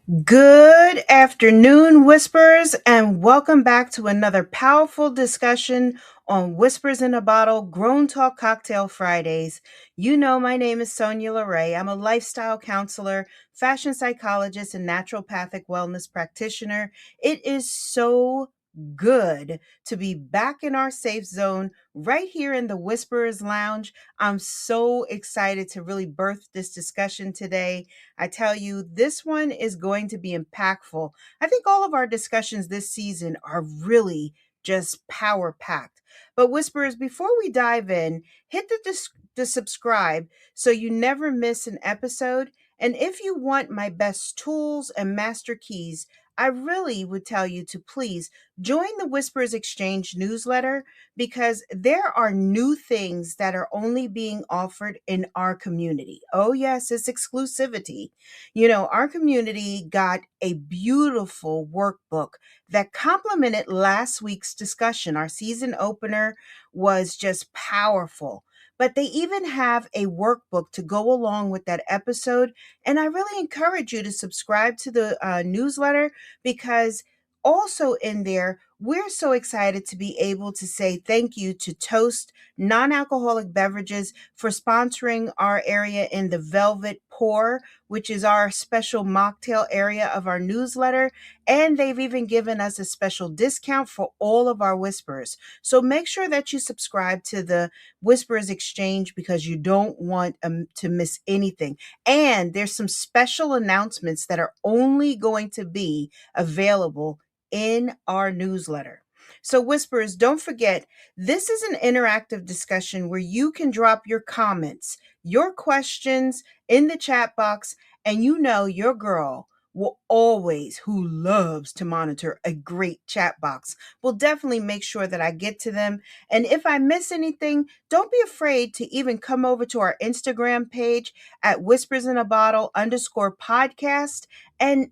Good afternoon, Whispers, and welcome back to another powerful discussion on Whispers in a Bottle Grown Talk Cocktail Fridays. You know, my name is Sonia LeRae. I'm a lifestyle counselor, fashion psychologist, and naturopathic wellness practitioner. It is so good to be back in our safe zone right here in the Whisperers Lounge. I'm so excited to really birth this discussion today. I tell you, this one is going to be impactful. I think all of our discussions this season are really just power packed. But Whisperers, before we dive in, hit the subscribe so you never miss an episode. And if you want my best tools and master keys, I really would tell you to please join the Whispers Exchange newsletter because there are new things that are only being offered in our community. Oh, yes, it's exclusivity. You know, our community got a beautiful workbook that complemented last week's discussion. Our season opener was just powerful. But they even have a workbook to go along with that episode. And I really encourage you to subscribe to the newsletter because also in there, we're so excited to be able to say thank you to Toast Non Alcoholic Beverages for sponsoring our area in the Velvet Pour, which is our special mocktail area of our newsletter. And they've even given us a special discount for all of our Whisperers. So make sure that you subscribe to the Whisperers Exchange because you don't want to miss anything. And there's some special announcements that are only going to be available in our newsletter. So, Whisperers, don't forget, this is an interactive discussion where you can drop your comments, your questions in the chat box, and you know your girl will always, who loves to monitor a great chat box, will definitely make sure that I get to them. And if I miss anything, don't be afraid to even come over to our Instagram page at whispersinabottle_podcast and,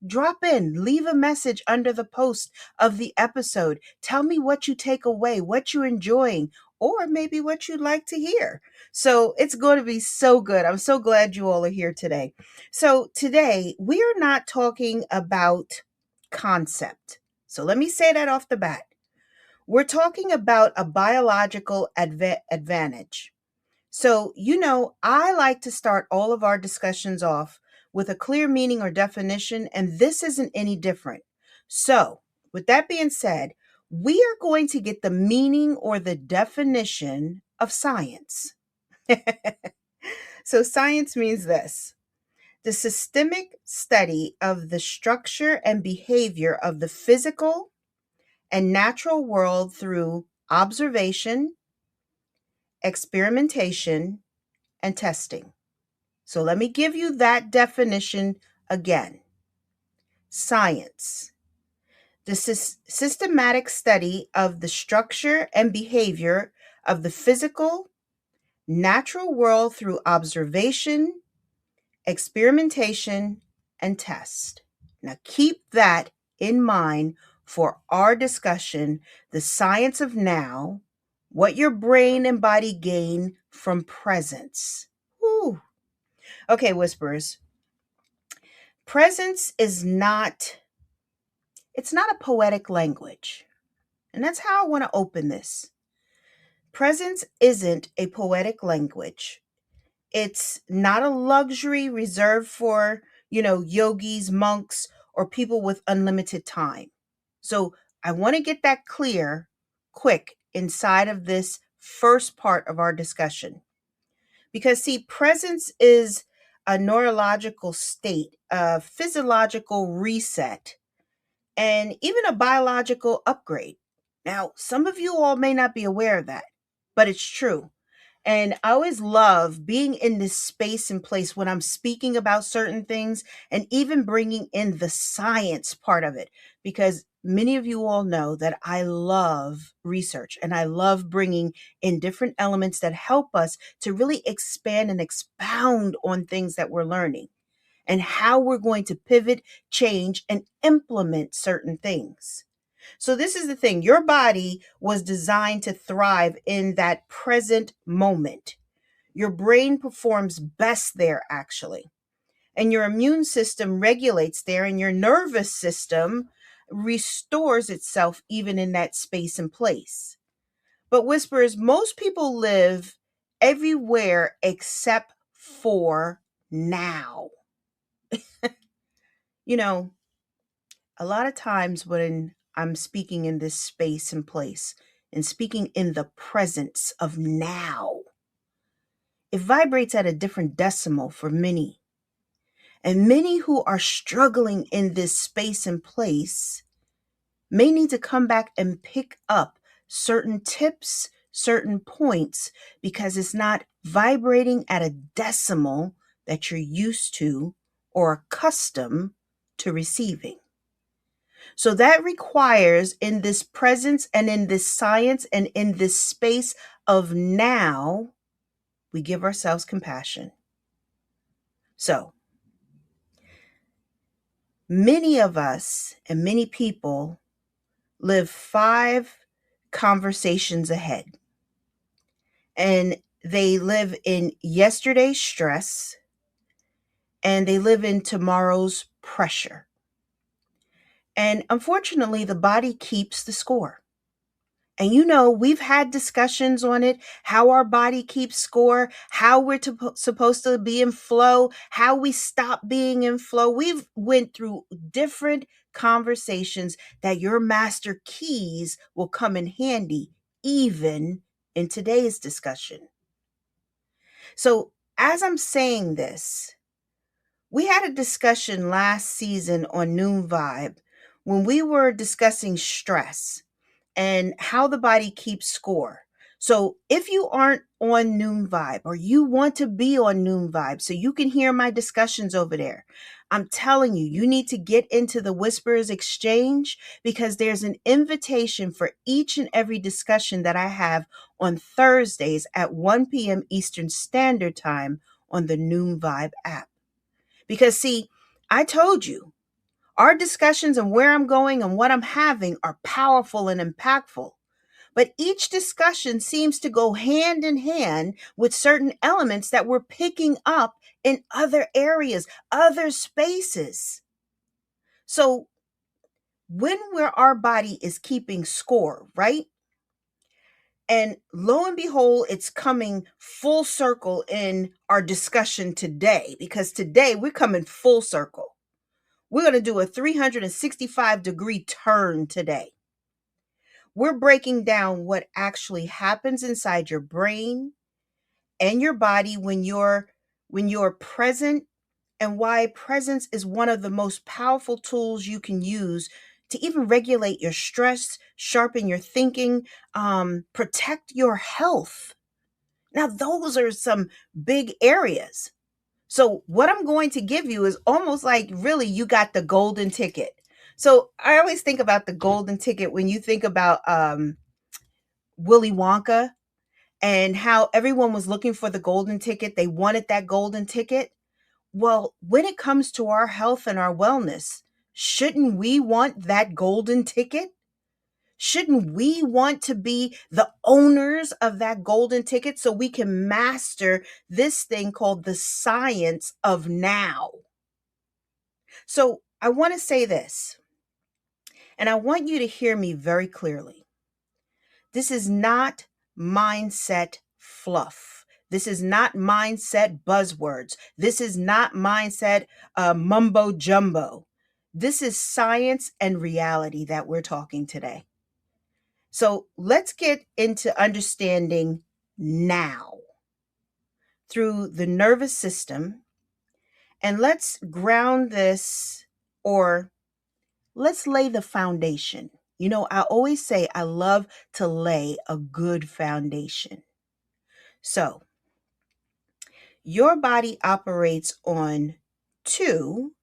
drop in, leave a message under the post of the episode. Tell me what you take away, what you're enjoying, or maybe what you'd like to hear. So it's going to be so good. I'm so glad you all are here today. So today we are not talking about concept. So let me say that off the bat. We're talking about a biological advantage. So, I like to start all of our discussions off with a clear meaning or definition, and this isn't any different. So, with that being said, we are going to get the meaning or the definition of science. So, science means this: the systemic study of the structure and behavior of the physical and natural world through observation, experimentation, and testing. So let me give you that definition again. Science: the systematic study of the structure and behavior of the physical, natural world through observation, experimentation, and test. Now keep that in mind for our discussion, the science of now, what your brain and body gain from presence. Whew. Okay, Whisperers. Presence is not, it's not a poetic language. And that's how I want to open this. Presence isn't a poetic language. It's not a luxury reserved for, yogis, monks, or people with unlimited time. So I want to get that clear quick inside of this first part of our discussion. Because, see, presence is a neurological state, a physiological reset, and even a biological upgrade. Now, some of you all may not be aware of that, but it's true. And I always love being in this space and place when I'm speaking about certain things and even bringing in the science part of it, because many of you all know that I love research and I love bringing in different elements that help us to really expand and expound on things that we're learning and how we're going to pivot, change, and implement certain things. So this is the thing. Your body was designed to thrive in that present moment. Your brain performs best there, actually. and your immune system regulates there, and your nervous system restores itself even in that space and place. But whispers, most people live everywhere except for now. You know, a lot of times when I'm speaking in this space and place and speaking in the presence of now, it vibrates at a different decimal for many. And many who are struggling in this space and place may need to come back and pick up certain tips, certain points, because it's not vibrating at a decimal that you're used to or accustomed to receiving. So that requires, in this presence and in this science and in this space of now, we give ourselves compassion. So many of us and many people live 5 conversations ahead, and they live in yesterday's stress and they live in tomorrow's pressure. And unfortunately, the body keeps the score. And we've had discussions on it, how our body keeps score, how we're supposed to be in flow, how we stop being in flow. We've went through different conversations that your master keys will come in handy, even in today's discussion. So as I'm saying this, we had a discussion last season on Noon Vibe when we were discussing stress and how the body keeps score. So if you aren't on Noon Vibe, or you want to be on Noon Vibe so you can hear my discussions over there, I'm telling you, you need to get into the Whisperers Exchange, because there's an invitation for each and every discussion that I have on Thursdays at 1 p.m. Eastern Standard Time on the Noon Vibe app. Because see, I told you, our discussions and where I'm going and what I'm having are powerful and impactful. But each discussion seems to go hand in hand with certain elements that we're picking up in other areas, other spaces. So when our body is keeping score, right? And lo and behold, it's coming full circle in our discussion today, because today we're coming full circle. We're going to do a 365-degree turn today. We're breaking down what actually happens inside your brain and your body when you're present, and why presence is one of the most powerful tools you can use to even regulate your stress, sharpen your thinking, protect your health. Now, those are some big areas. So what I'm going to give you is almost like, really, you got the golden ticket. So I always think about the golden ticket when you think about Willy Wonka, and how everyone was looking for the golden ticket. They wanted that golden ticket. Well, when it comes to our health and our wellness, shouldn't we want that golden ticket? Shouldn't we want to be the owners of that golden ticket so we can master this thing called the science of now? So I want to say this, and I want you to hear me very clearly. This is not mindset fluff. This is not mindset buzzwords. This is not mindset mumbo jumbo. This is science and reality that we're talking today. So let's get into understanding now through the nervous system, and let's ground this, or let's lay the foundation. I always say I love to lay a good foundation. So, your body operates on 2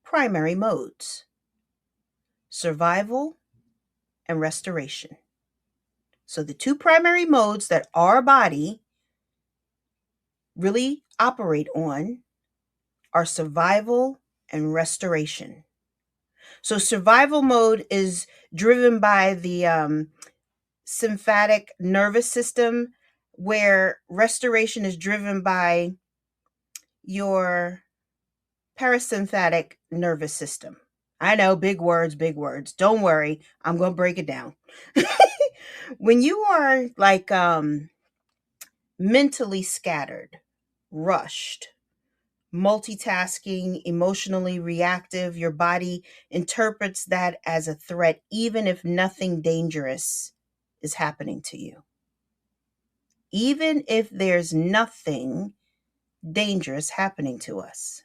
primary modes: survival and restoration. So, the 2 primary modes that our body really operate on are survival and restoration. So, survival mode is driven by the sympathetic nervous system, where restoration is driven by your parasympathetic nervous system. I know, big words, big words. Don't worry, I'm going to break it down. When you are like mentally scattered, rushed, multitasking, emotionally reactive, your body interprets that as a threat, even if nothing dangerous is happening to you. Even if there's nothing dangerous happening to us.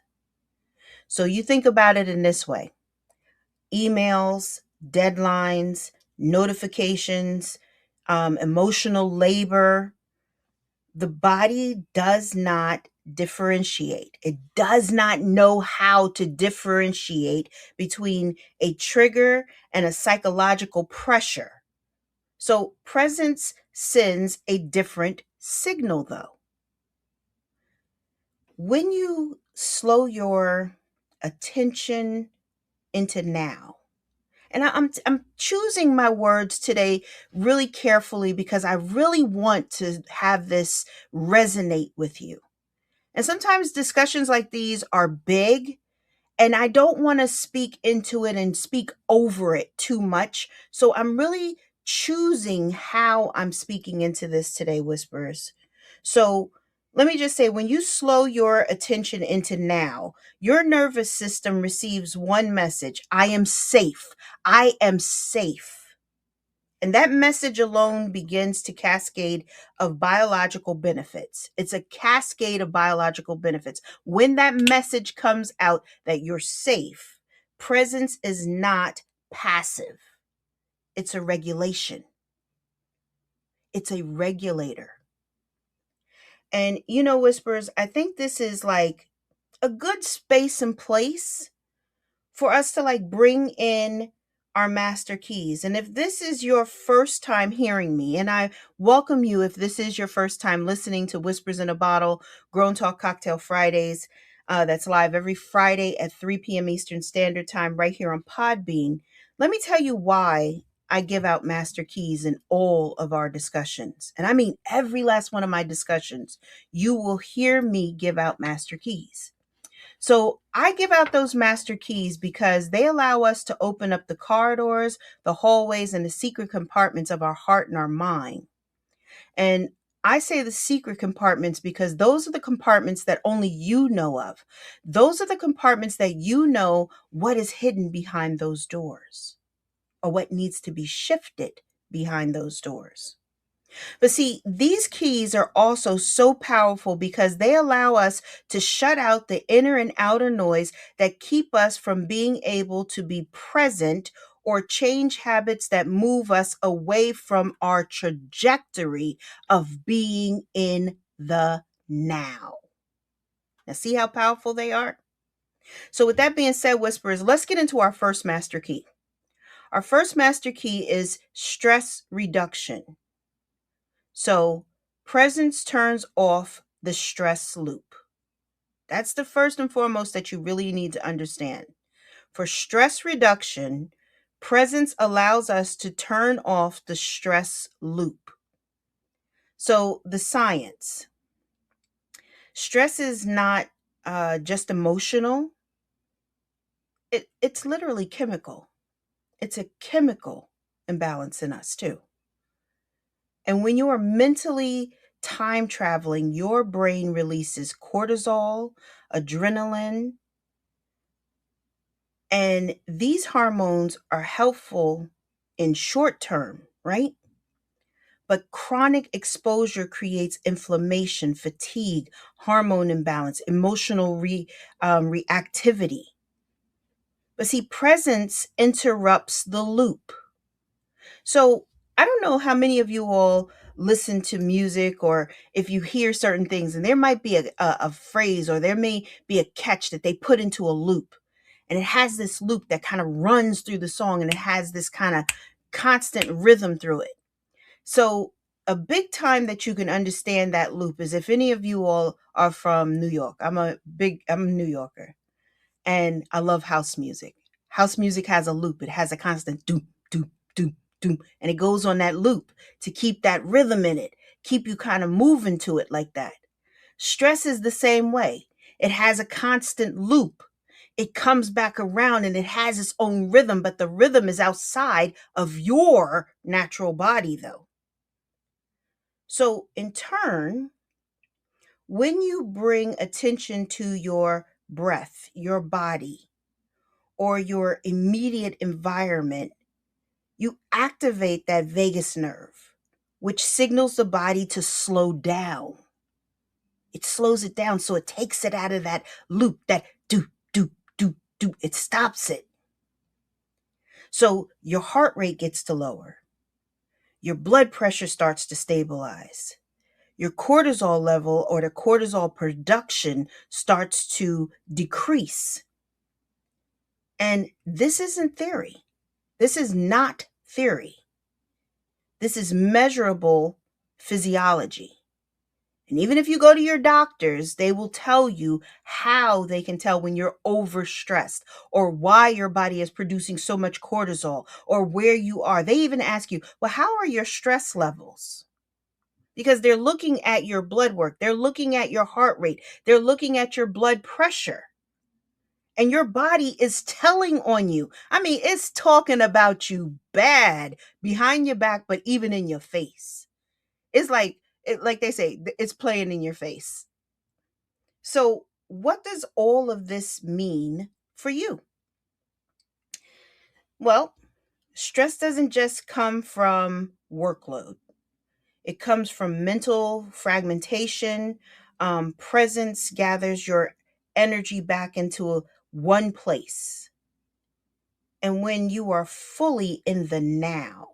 So you think about it in this way: emails, deadlines, notifications, emotional labor. The body does not differentiate. It does not know how to differentiate between a trigger and a psychological pressure. So presence sends a different signal, though. When you slow your attention into now, and I'm choosing my words today really carefully because I really want to have this resonate with you. And sometimes discussions like these are big, and I don't want to speak into it and speak over it too much. So I'm really choosing how I'm speaking into this today, Whispers. So let me just say, when you slow your attention into now, your nervous system receives one message: I am safe. I am safe. And that message alone begins to cascade of biological benefits. It's a cascade of biological benefits. When that message comes out that you're safe, presence is not passive. It's a regulation. It's a regulator. And Whispers, I think this is like a good space and place for us to like bring in our master keys. And if this is your first time hearing me, and I welcome you if this is your first time listening to Whispers in a Bottle, Grown Talk Cocktail Fridays, that's live every Friday at 3 p.m. Eastern Standard Time right here on Podbean. Let me tell you why I give out master keys in all of our discussions. And I mean every last one of my discussions, you will hear me give out master keys. So I give out those master keys because they allow us to open up the corridors, the hallways, and the secret compartments of our heart and our mind. And I say the secret compartments because those are the compartments that only you know of. Those are the compartments that you know what is hidden behind those doors or what needs to be shifted behind those doors. But see, these keys are also so powerful because they allow us to shut out the inner and outer noise that keep us from being able to be present or change habits that move us away from our trajectory of being in the now. Now, see how powerful they are? So, with that being said, Whisperers, let's get into our first master key. Our first master key is stress reduction. So presence turns off the stress loop. That's the first and foremost that you really need to understand. For stress reduction, presence allows us to turn off the stress loop. So the science. Stress is not just emotional. It's literally chemical. It's a chemical imbalance in us too. And when you are mentally time traveling, your brain releases cortisol, adrenaline, and these hormones are helpful in short term, right? But chronic exposure creates inflammation, fatigue, hormone imbalance, emotional reactivity. But see, presence interrupts the loop. So I don't know how many of you all listen to music or if you hear certain things, and there might be a phrase or there may be a catch that they put into a loop. And it has this loop that kind of runs through the song and it has this kind of constant rhythm through it. So a big time that you can understand that loop is if any of you all are from New York. I'm a New Yorker and I love house music. House music has a loop. It has a constant doom, doom, doom, doom. And it goes on that loop to keep that rhythm in it, keep you kind of moving to it like that. Stress is the same way. It has a constant loop it comes back around and it has its own rhythm, but the rhythm is outside of your natural body, though. So, in turn, when you bring attention to your breath, your body, or your immediate environment, you activate that vagus nerve, which signals the body to slow down. It slows it down, so it takes it out of that loop, that do, do, do, do. It stops it. So your heart rate gets to lower. Your blood pressure starts to stabilize. Your cortisol level or the cortisol production starts to decrease. And this isn't theory. This is not theory. This is measurable physiology. And even if you go to your doctors, they will tell you how they can tell when you're overstressed or why your body is producing so much cortisol or where you are. They even ask you, well, how are your stress levels? Because they're looking at your blood work, they're looking at your heart rate, they're looking at your blood pressure. And your body is telling on you. I mean, it's talking about you bad behind your back, but even in your face. It's like they say, it's playing in your face. So, what does all of this mean for you? Well, stress doesn't just come from workload, it comes from mental fragmentation. Presence gathers your energy back into one place. And when you are fully in the now,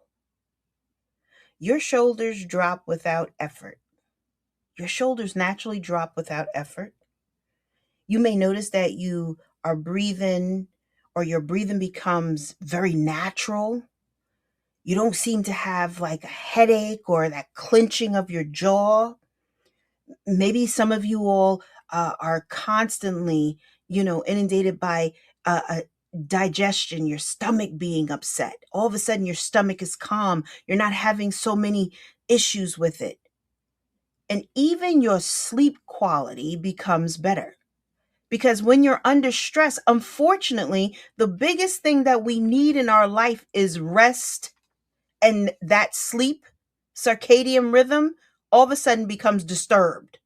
your shoulders drop without effort. Your shoulders naturally drop without effort. You may notice that you are breathing or your breathing becomes very natural. You don't seem to have like a headache or that clenching of your jaw. Maybe some of you all are constantly, inundated by a digestion, your stomach being upset. All of a sudden, your stomach is calm. You're not having so many issues with it. And even your sleep quality becomes better. Because when you're under stress, unfortunately, the biggest thing that we need in our life is rest, and that sleep circadian rhythm all of a sudden becomes disturbed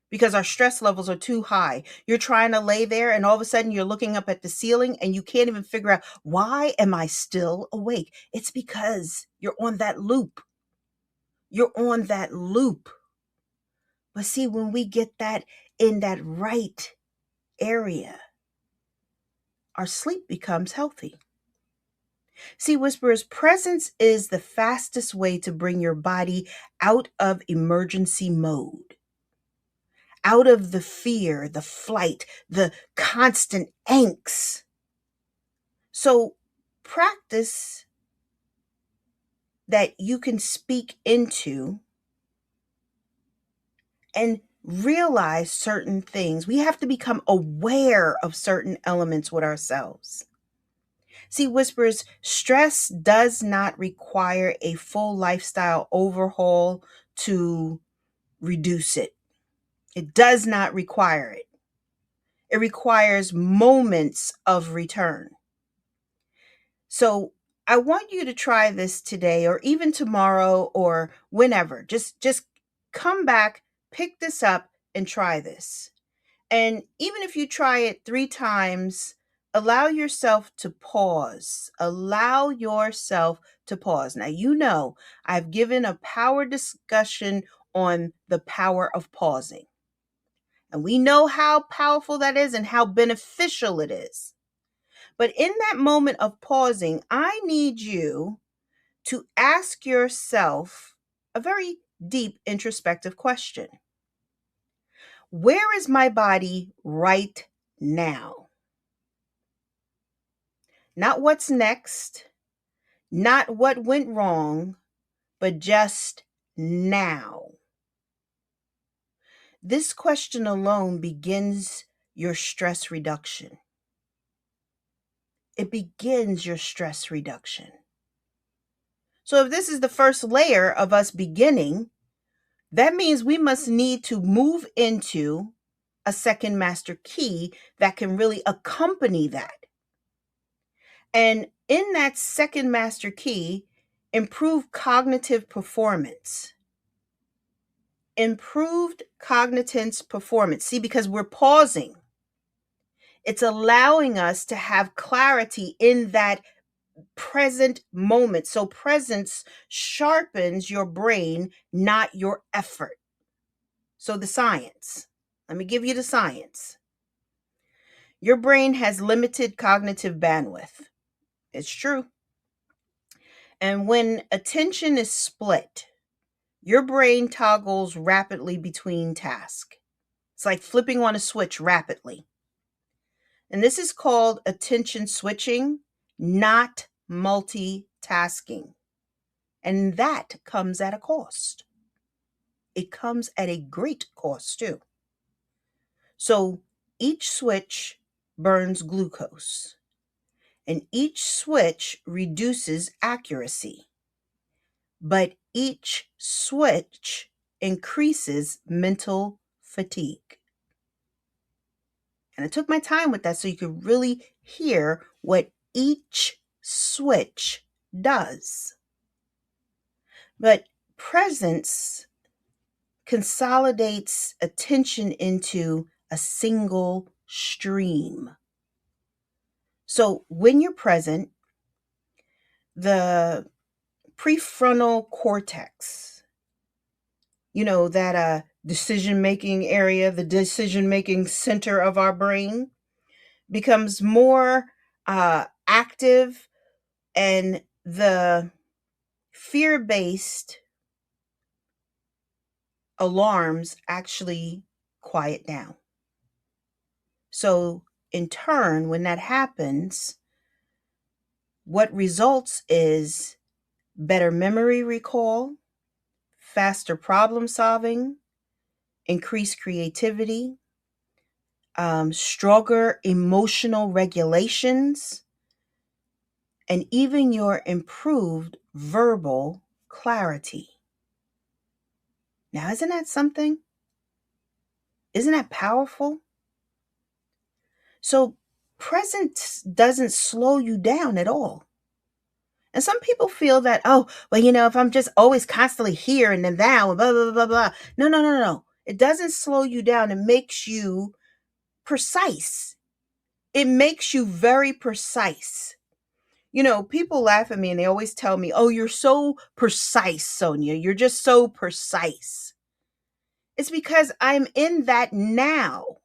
because our stress levels are too high. You're trying to lay there and all of a sudden you're looking up at the ceiling and you can't even figure out, why am I still awake? It's because you're on that loop. You're on that loop. But see, when we get that in that right area, our sleep becomes healthy. See, Whisperers, presence is the fastest way to bring your body out of emergency mode, out of the fear, the flight, the constant angst. So, practice that you can speak into and realize certain things. We have to become aware of certain elements with ourselves. See, Whispers, stress does not require a full lifestyle overhaul to reduce it. It does not require it. It requires moments of return. So I want you to try this today or even tomorrow or whenever. Just come back, pick this up and try this. And even if you try it 3 times, allow yourself to pause. Allow yourself to pause. Now, I've given a power discussion on the power of pausing. And we know how powerful that is and how beneficial it is. But in that moment of pausing, I need you to ask yourself a very deep introspective question. Where is my body right now? Not what's next, not what went wrong, but just now. This question alone begins your stress reduction. It begins your stress reduction. So if this is the first layer of us beginning, that means we must need to move into a second master key that can really accompany that. And in that second master key, improve cognitive performance. Improved cognitive performance. See, because we're pausing, it's allowing us to have clarity in that present moment. So presence sharpens your brain, not your effort. So the science, let me give you the science. Your brain has limited cognitive bandwidth. It's true. And when attention is split, your brain toggles rapidly between tasks. It's like flipping on a switch rapidly. And this is called attention switching, not multitasking. And that comes at a cost. It comes at a great cost too. So each switch burns glucose, and each switch reduces accuracy. But each switch increases mental fatigue. And I took my time with that so you could really hear what each switch does. But presence consolidates attention into a single stream. So when you're present, the prefrontal cortex, that decision-making area, the decision-making center of our brain, becomes more active, and the fear-based alarms actually quiet down. So in turn, when that happens, what results is better memory recall, faster problem solving, increased creativity, stronger emotional regulations, and even your improved verbal clarity. Now, isn't that something? Isn't that powerful? So presence doesn't slow you down at all. And some people feel that, if I'm just always constantly here and then now, blah, blah, blah, blah. No. It doesn't slow you down. It makes you precise. It makes you very precise. People laugh at me and they always tell me, oh, you're so precise, Sonia. You're just so precise. It's because I'm in that now.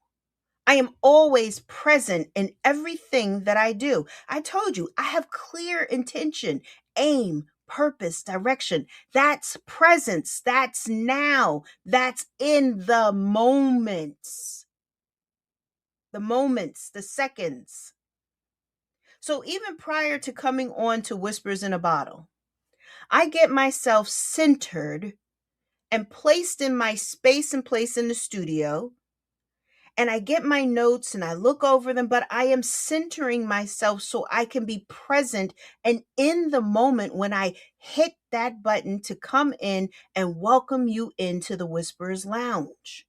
I am always present in everything that I do. I told you, I have clear intention, aim, purpose, direction. That's presence. That's now. That's in the moments. The moments, the seconds. So even prior to coming on to Whispers in a Bottle, I get myself centered and placed in my space and place in the studio. And I get my notes and I look over them, but I am centering myself so I can be present and in the moment when I hit that button to come in and welcome you into the Whisperers Lounge.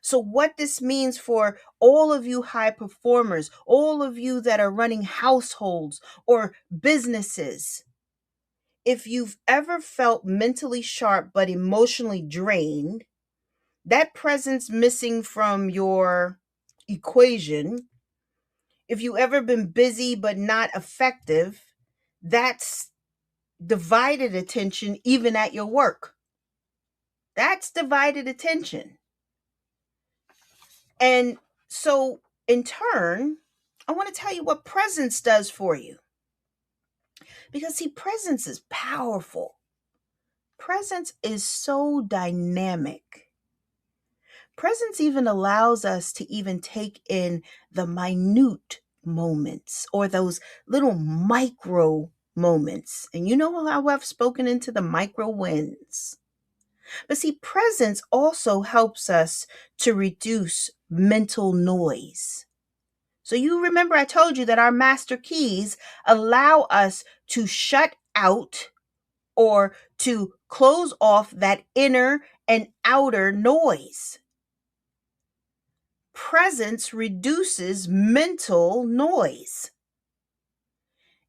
So what this means for all of you high performers, all of you that are running households or businesses, if you've ever felt mentally sharp but emotionally drained, that presence missing from your equation, if you ever been busy but not effective, that's divided attention even at your work. That's divided attention. And so in turn, I want to tell you what presence does for you. Because see, presence is powerful. Presence is so dynamic. Presence even allows us to even take in the minute moments or those little micro moments. And you know how I've spoken into the micro wins. But see, presence also helps us to reduce mental noise. So you remember I told you that our master keys allow us to shut out or to close off that inner and outer noise. Presence reduces mental noise.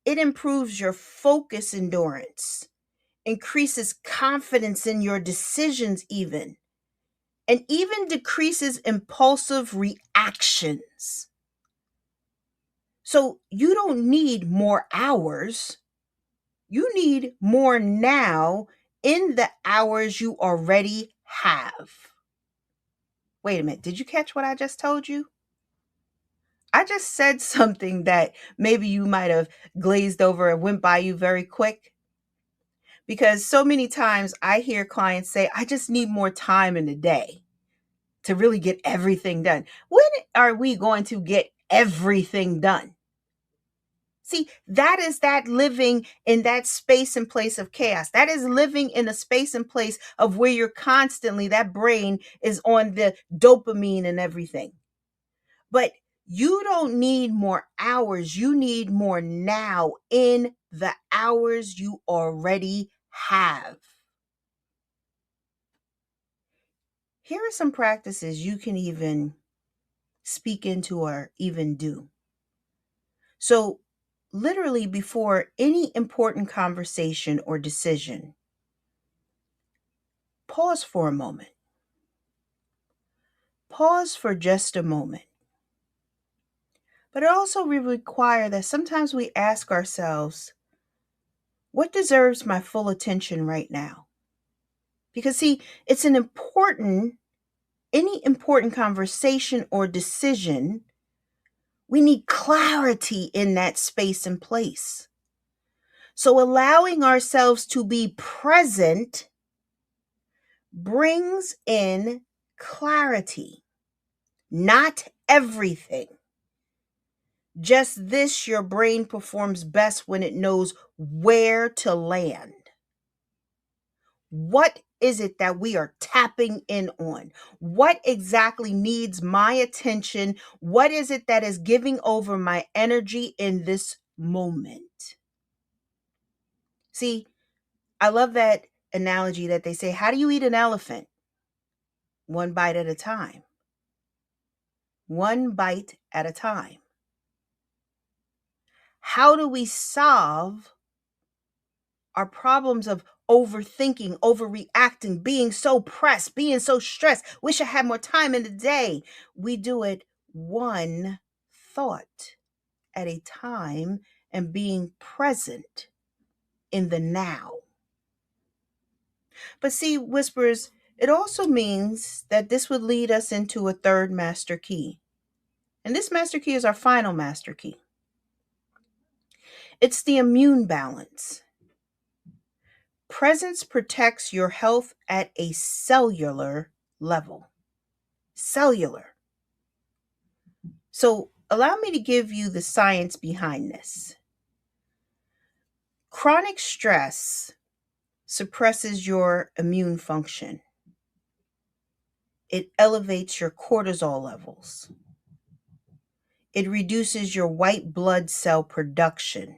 It improves your focus endurance, increases confidence in your decisions, and even decreases impulsive reactions. So you don't need more hours. You need more now in the hours you already have. Wait a minute. Did you catch what I just told you? I just said something that maybe you might have glazed over and went by you very quick. Because so many times I hear clients say, I just need more time in the day to really get everything done. When are we going to get everything done? See, that is that living in that space and place of chaos. That is living in a space and place of where you're constantly, that brain is on the dopamine and everything. But you don't need more hours. You need more now in the hours you already have. Here are some practices you can even speak into or even do. So, literally, before any important conversation or decision, pause for a moment. Pause for just a moment. But it also will require that sometimes we ask ourselves, what deserves my full attention right now? Because, see, it's any important conversation or decision, we need clarity in that space and place. So allowing ourselves to be present brings in clarity, not everything. Just this, your brain performs best when it knows where to land. What is it that we are tapping in on? What exactly needs my attention? What is it that is giving over my energy in this moment? See, I love that analogy that they say, how do you eat an elephant? One bite at a time. One bite at a time. How do we solve our problems of overthinking, overreacting, being so pressed, being so stressed? Wish I had more time in the day. We do it one thought at a time and being present in the now. But see, whispers, it also means that this would lead us into a third master key. And this master key is our final master key. It's the immune balance. Presence protects your health at a cellular level. Cellular. So allow me to give you the science behind this. Chronic stress suppresses your immune function. It elevates your cortisol levels. It reduces your white blood cell production.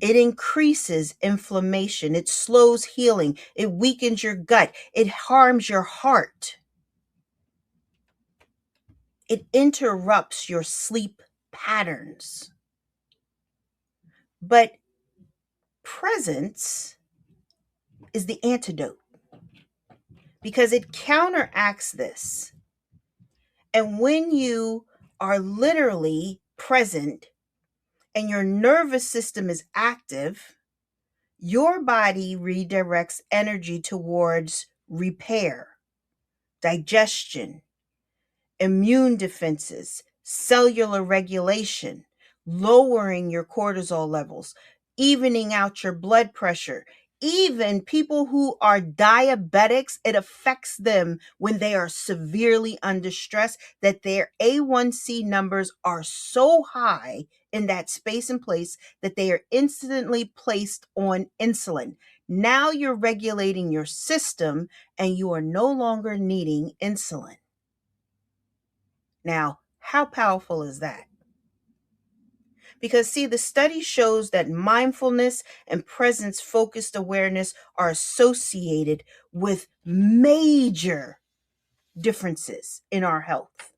It increases inflammation. It slows healing. It weakens your gut. It harms your heart. It interrupts your sleep patterns. But presence is the antidote because it counteracts this. And when you are literally present and your nervous system is active, your body redirects energy towards repair, digestion, immune defenses, cellular regulation, lowering your cortisol levels, evening out your blood pressure. Even people who are diabetics, it affects them when they are severely under stress that their A1C numbers are so high in that space and place that they are instantly placed on insulin. Now you're regulating your system and you are no longer needing insulin. Now, how powerful is that? Because, see, the study shows that mindfulness and presence focused awareness are associated with major differences in our health.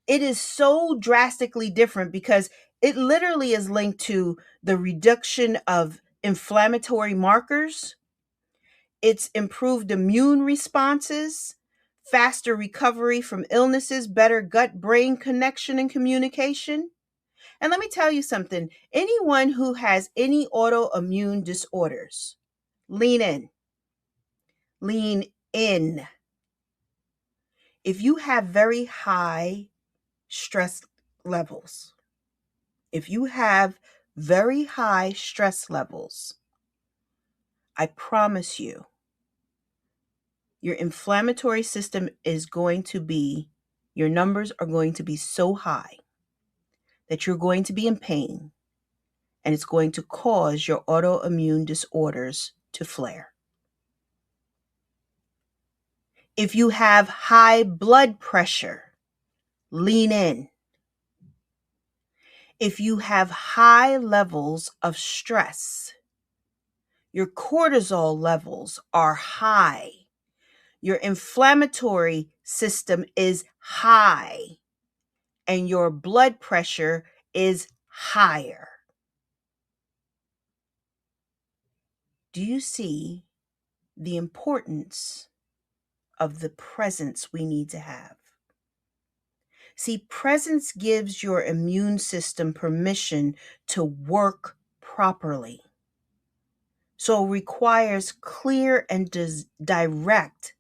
It is so drastically different because it literally is linked to the reduction of inflammatory markers, its improved immune responses, faster recovery from illnesses, better gut brain connection and communication. And let me tell you something, anyone who has any autoimmune disorders, lean in, lean in. If you have very high stress levels, if you have very high stress levels, I promise you, your inflammatory system is going to be, your numbers are going to be so high that you're going to be in pain, and it's going to cause your autoimmune disorders to flare. If you have high blood pressure, lean in. If you have high levels of stress, your cortisol levels are high, your inflammatory system is high, and your blood pressure is higher. Do you see the importance of the presence we need to have? See, presence gives your immune system permission to work properly. So it requires clear and direct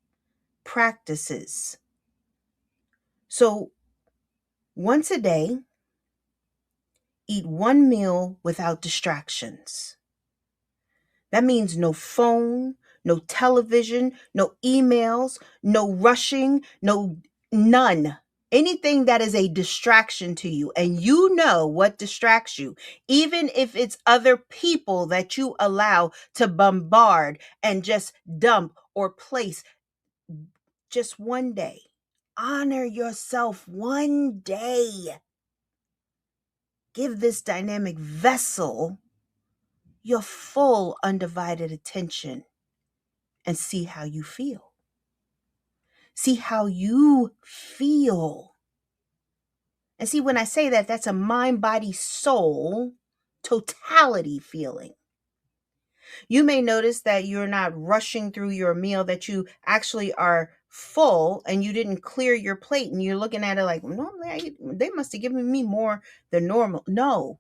practices. So once a day, eat one meal without distractions. That means no phone, no television, no emails, no rushing, none. Anything that is a distraction to you, and you know what distracts you, even if it's other people that you allow to bombard and just dump or place, just one day. Honor yourself one day. Give this dynamic vessel your full undivided attention and see how you feel. See how you feel. And see, when I say that, that's a mind, body, soul totality feeling. You may notice that you're not rushing through your meal, that you actually are full and you didn't clear your plate and you're looking at it like, normally they must have given me more than normal. No,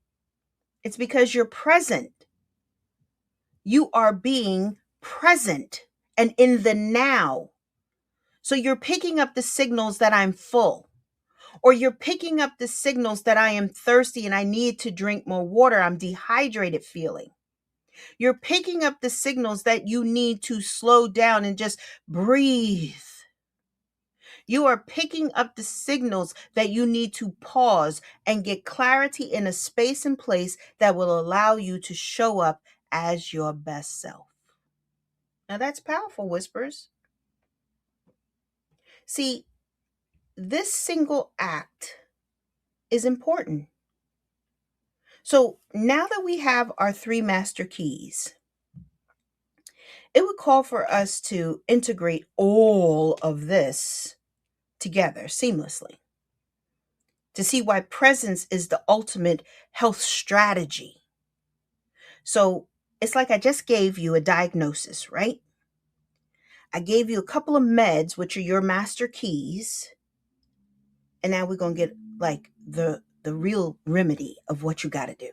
it's because you're present. You are being present and in the now. So you're picking up the signals that I'm full, or you're picking up the signals that I am thirsty and I need to drink more water. I'm dehydrated feeling. You're picking up the signals that you need to slow down and just breathe. You are picking up the signals that you need to pause and get clarity in a space and place that will allow you to show up as your best self. Now that's powerful, whispers. See, this single act is important. So now that we have our three master keys, it would call for us to integrate all of this together seamlessly to see why presence is the ultimate health strategy. So it's like I just gave you a diagnosis, right? I gave you a couple of meds, which are your master keys. And now we're going to get like the real remedy of what you got to do.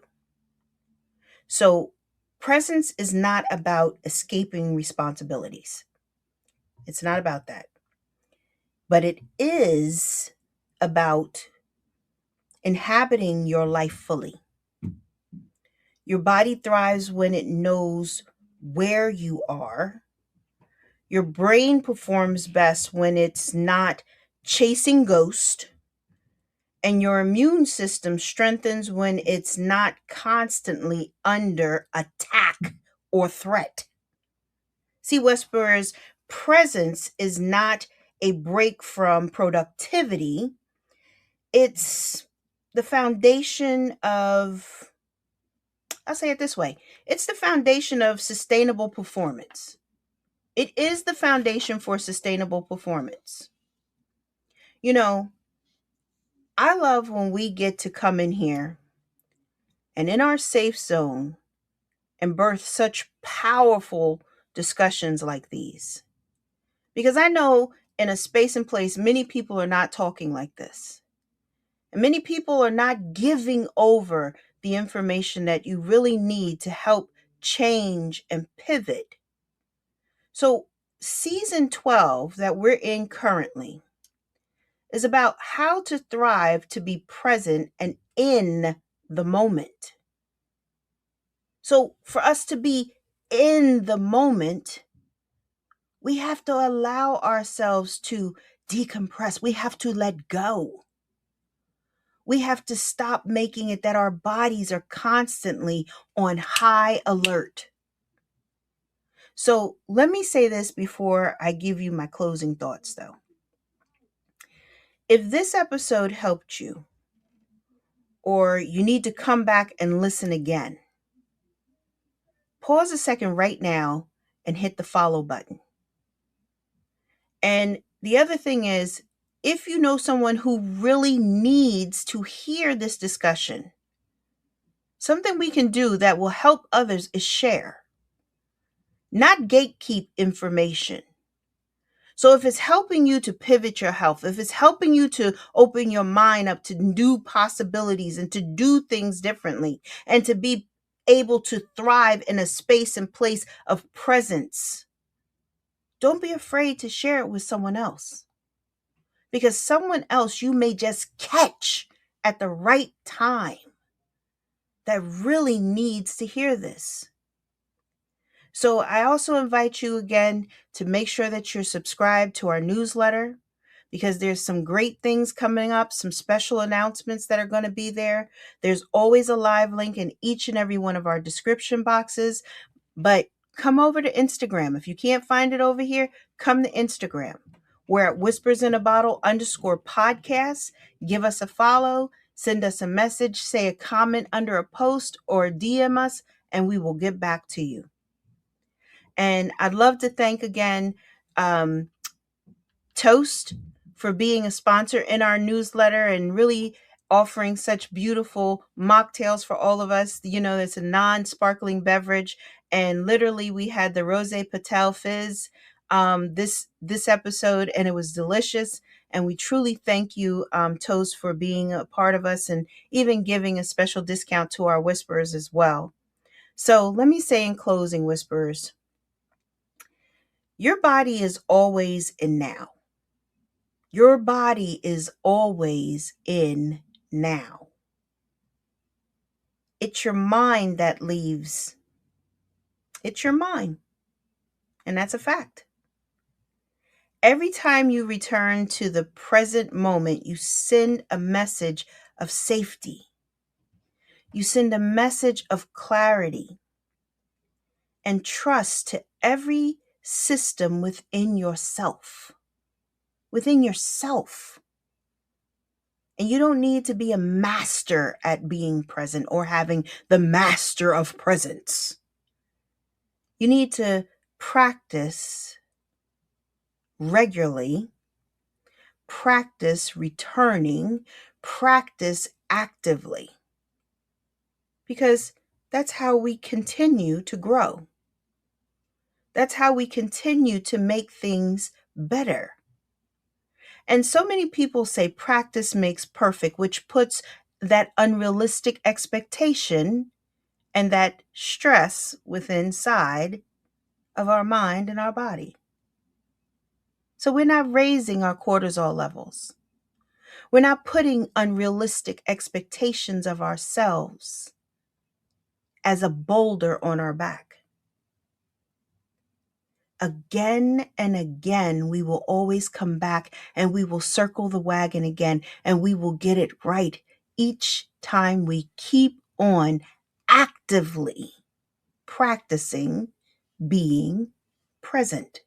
So presence is not about escaping responsibilities. It's not about that. But it is about inhabiting your life fully. Your body thrives when it knows where you are. Your brain performs best when it's not chasing ghosts. And your immune system strengthens when it's not constantly under attack or threat. See, Whisperers, presence is not a break from productivity. It's the foundation of, I'll say it this way, it's the foundation of sustainable performance. It is the foundation for sustainable performance. You know, I love when we get to come in here and in our safe zone and birth such powerful discussions like these. Because I know in a space and place, many people are not talking like this. And many people are not giving over the information that you really need to help change and pivot. So, season 12 that we're in currently is about how to thrive to be present and in the moment. So, for us to be in the moment, we have to allow ourselves to decompress. We have to let go. We have to stop making it that our bodies are constantly on high alert. So, let me say this before I give you my closing thoughts, though. If this episode helped you, or you need to come back and listen again, pause a second right now and hit the follow button. And the other thing is, if you know someone who really needs to hear this discussion, something we can do that will help others is share, not gatekeep information. So if it's helping you to pivot your health, if it's helping you to open your mind up to new possibilities and to do things differently and to be able to thrive in a space and place of presence, don't be afraid to share it with someone else. Because someone else you may just catch at the right time that really needs to hear this. So I also invite you again to make sure that you're subscribed to our newsletter, because there's some great things coming up, some special announcements that are going to be there. There's always a live link in each and every one of our description boxes, but come over to Instagram. If you can't find it over here, come to Instagram. We're at whispersinabottle_podcast. Give us a follow, send us a message, say a comment under a post, or DM us, and we will get back to you. And I'd love to thank again Toast for being a sponsor in our newsletter and really offering such beautiful mocktails for all of us. You know, it's a non-sparkling beverage. And literally we had the Rose Patel Fizz this episode, and it was delicious. And we truly thank you, Toast, for being a part of us and even giving a special discount to our Whisperers as well. So let me say in closing, Whisperers, your body is always in now. Your body is always in now. It's your mind that leaves. It's your mind. And that's a fact. Every time you return to the present moment, you send a message of safety. You send a message of clarity and trust to every system within yourself. Within yourself. And you don't need to be a master at being present or having the master of presence. You need to practice regularly, practice returning, practice actively. Because that's how we continue to grow. That's how we continue to make things better. And so many people say practice makes perfect, which puts that unrealistic expectation and that stress within inside of our mind and our body. So we're not raising our cortisol levels. We're not putting unrealistic expectations of ourselves as a boulder on our back. Again and again, we will always come back and we will circle the wagon again and we will get it right each time we keep on actively practicing being present.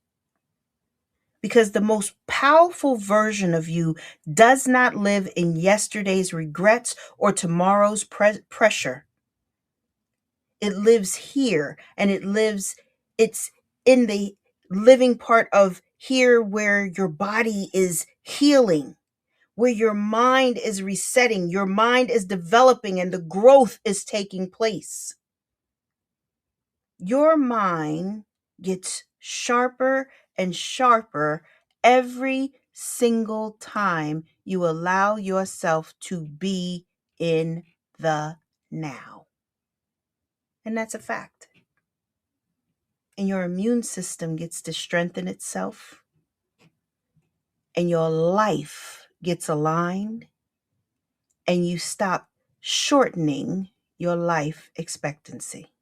Because the most powerful version of you does not live in yesterday's regrets or tomorrow's pressure. It lives here, and it's in the living part of here where your body is healing, where your mind is resetting, your mind is developing, and the growth is taking place. Your mind gets sharper and sharper every single time you allow yourself to be in the now. And that's a fact. And your immune system gets to strengthen itself, and your life gets aligned, and you stop shortening your life expectancy.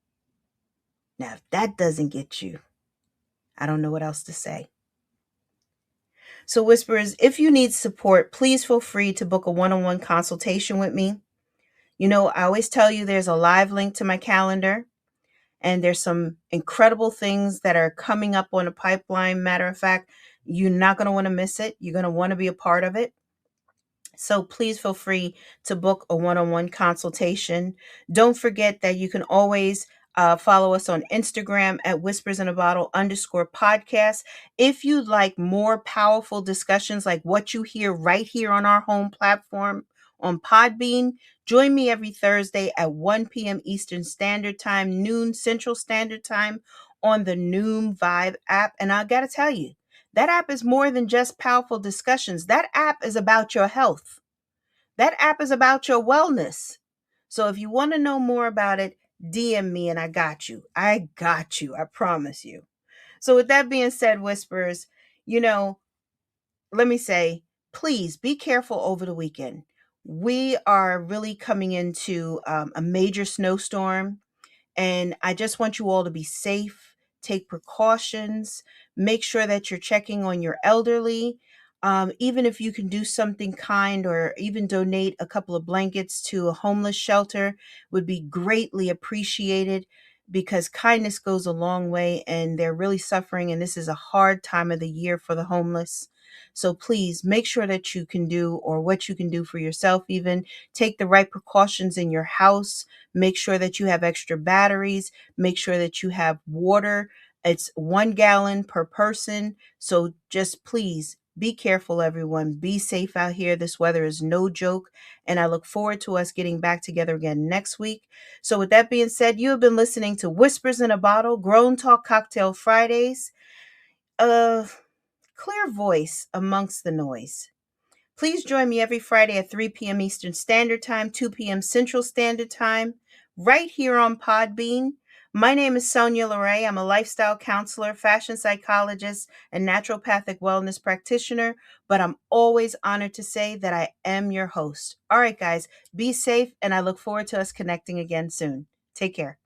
Now, if that doesn't get you, I don't know what else to say. So, Whisperers, if you need support, please feel free to book a one-on-one consultation with me. You know, I always tell you there's a live link to my calendar, and there's some incredible things that are coming up on the pipeline. Matter of fact, you're not going to want to miss it. You're going to want to be a part of it. So please feel free to book a one-on-one consultation. Don't forget that you can always follow us on Instagram at whispersinabottle_podcast. If you'd like more powerful discussions like what you hear right here on our home platform on Podbean, join me every Thursday at 1 p.m. Eastern Standard Time, noon Central Standard Time on the Noom Vibe app. And I got to tell you, that app is more than just powerful discussions. That app is about your health. That app is about your wellness. So if you want to know more about it, DM me and I got you. I got you. I promise you. So with that being said, Whisperers, let me say, please be careful over the weekend. We are really coming into a major snowstorm. And I just want you all to be safe, take precautions, make sure that you're checking on your elderly. Even if you can do something kind or even donate a couple of blankets to a homeless shelter would be greatly appreciated, because kindness goes a long way and they're really suffering. And this is a hard time of the year for the homeless. So please make sure that you can do, or what you can do for yourself, even take the right precautions in your house. Make sure that you have extra batteries. Make sure that you have water. It's 1 gallon per person. So just please be careful, everyone. Be safe out here. This weather is no joke. And I look forward to us getting back together again next week. So with that being said, you have been listening to Whispers in a Bottle, Grown Talk Cocktail Fridays. Clear voice amongst the noise. Please join me every Friday at 3 p.m. Eastern Standard Time, 2 p.m. Central Standard Time, right here on Podbean. My name is Sonia LeRae. I'm a lifestyle counselor, fashion psychologist, and naturopathic wellness practitioner, but I'm always honored to say that I am your host. All right, guys, be safe, and I look forward to us connecting again soon. Take care.